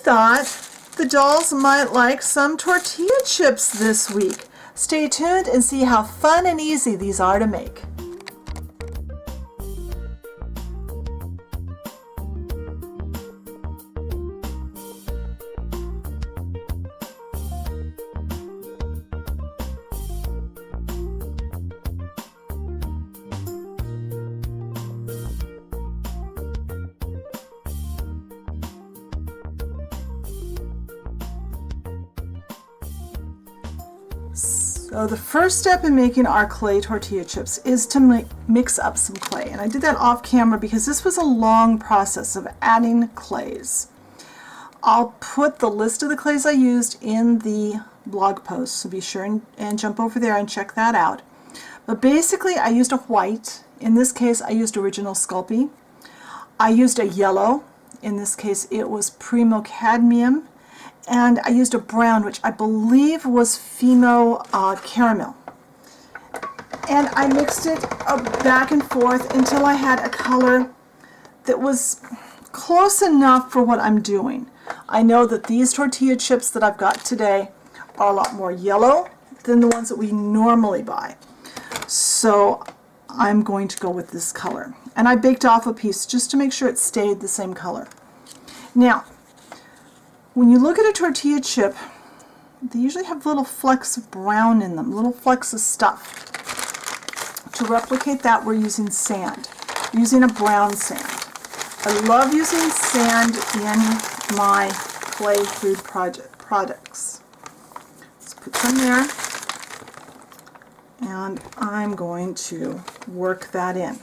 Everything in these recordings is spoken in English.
thought the dolls might like some tortilla chips this week. Stay tuned and see how fun and easy these are to make. So the first step in making our clay tortilla chips is to mix up some clay. And I did that off camera because this was a long process of adding clays. I'll put the list of the clays I used in the blog post, so be sure and jump over there and check that out. But basically I used a white. In this case I used Original Sculpey. I used a yellow. In this case it was Primo Cadmium. And I used a brown, which I believe was Fimo Caramel. And I mixed it back and forth until I had a color that was close enough for what I'm doing. I know that these tortilla chips that I've got today are a lot more yellow than the ones that we normally buy. So I'm going to go with this color. And I baked off a piece just to make sure it stayed the same color. Now, when you look at a tortilla chip, they usually have little flecks of brown in them, little flecks of stuff. To replicate that, we're using sand. We're using a brown sand. I love using sand in my clay food products. Let's put some there, and I'm going to work that in.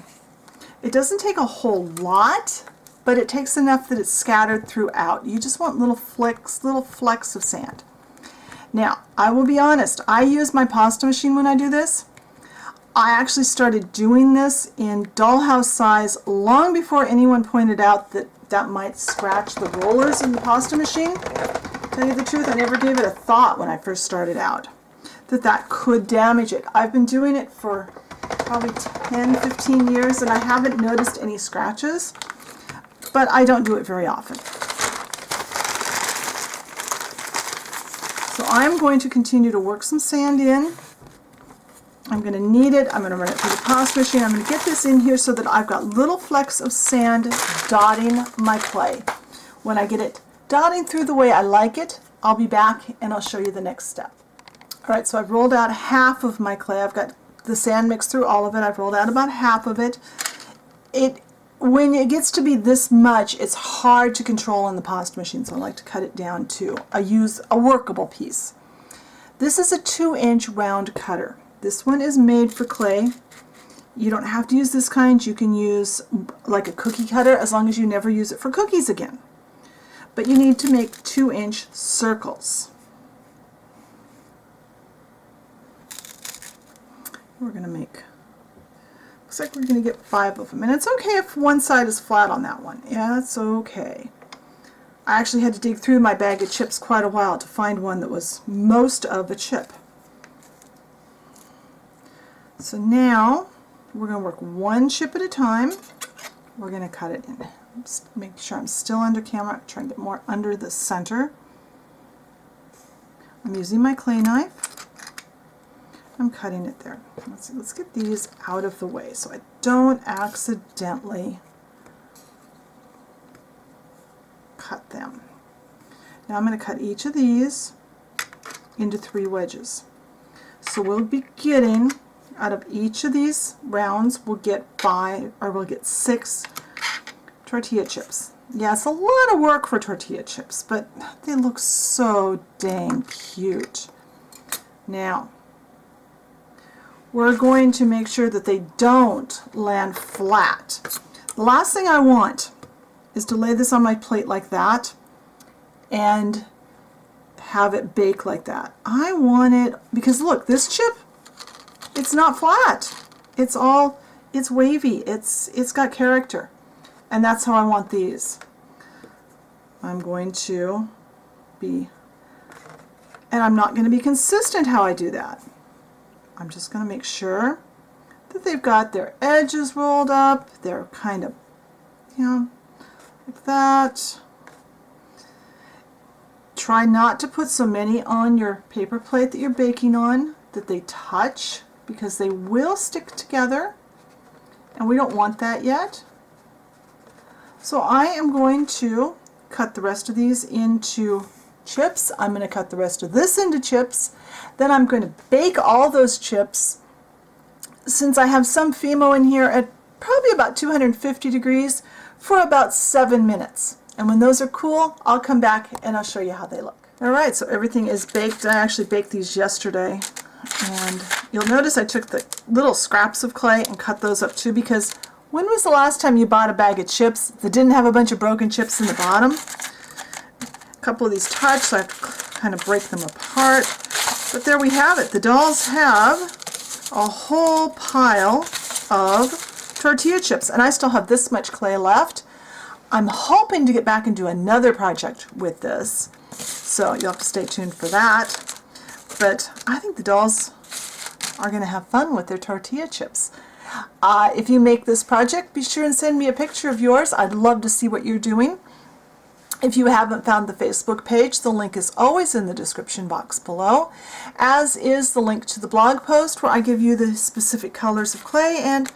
It doesn't take a whole lot, but it takes enough that it's scattered throughout. You just want little flecks of sand. Now, I will be honest, I use my pasta machine when I do this. I actually started doing this in dollhouse size long before anyone pointed out that that might scratch the rollers in the pasta machine. To tell you the truth, I never gave it a thought when I first started out, that could damage it. I've been doing it for probably 10, 15 years and I haven't noticed any scratches. But I don't do it very often. So I'm going to continue to work some sand in. I'm going to knead it. I'm going to run it through the pasta machine. I'm going to get this in here so that I've got little flecks of sand dotting my clay. When I get it dotting through the way I like it, I'll be back and I'll show you the next step. Alright, so I've rolled out half of my clay. I've got the sand mixed through all of it. I've rolled out about half of it. When it gets to be this much, it's hard to control in the pasta machine, so I like to cut it down too. I use a workable piece. This is a 2-inch round cutter. This one is made for clay. You don't have to use this kind. You can use like a cookie cutter as long as you never use it for cookies again. But you need to make 2-inch circles. We're going to make... Looks like we're going to get 5 of them. And it's okay if one side is flat on that one. Yeah, it's okay. I actually had to dig through my bag of chips quite a while to find one that was most of a chip. So now we're going to work one chip at a time. We're going to cut it in. Just make sure I'm still under camera. Trying to get more under the center. I'm using my clay knife. I'm cutting it there. Let's get these out of the way so I don't accidentally cut them. Now I'm going to cut each of these into 3 wedges. So we'll be getting, out of each of these rounds, we'll get 6 tortilla chips. Yeah, it's a lot of work for tortilla chips, but they look so dang cute. Now, we're going to make sure that they don't land flat. The last thing I want is to lay this on my plate like that and have it bake like that. I want it, because look, this chip, it's not flat. It's wavy. It's got character. And that's how I want these. I'm going to be, and I'm not going to be consistent how I do that. I'm just going to make sure that they've got their edges rolled up. They're kind of, like that. Try not to put so many on your paper plate that you're baking on that they touch, because they will stick together and we don't want that yet. So I am going to cut the rest of these into chips. I'm going to cut the rest of this into chips. Then I'm going to bake all those chips, since I have some Fimo in here, at probably about 250 degrees for about 7 minutes. And when those are cool, I'll come back and I'll show you how they look. Alright, so everything is baked. I actually baked these yesterday. And you'll notice I took the little scraps of clay and cut those up too, because when was the last time you bought a bag of chips that didn't have a bunch of broken chips in the bottom? A couple of these touch, so I have to kind of break them apart. But there we have it. The dolls have a whole pile of tortilla chips, and I still have this much clay left. I'm hoping to get back and do another project with this, so you'll have to stay tuned for that. But I think the dolls are going to have fun with their tortilla chips. If you make this project, be sure and send me a picture of yours. I'd love to see what you're doing. If you haven't found the Facebook page, the link is always in the description box below, as is the link to the blog post where I give you the specific colors of clay. And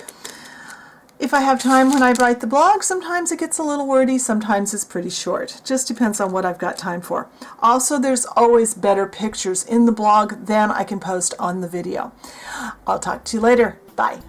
if I have time when I write the blog, sometimes it gets a little wordy, sometimes it's pretty short. Just depends on what I've got time for. Also, there's always better pictures in the blog than I can post on the video. I'll talk to you later. Bye.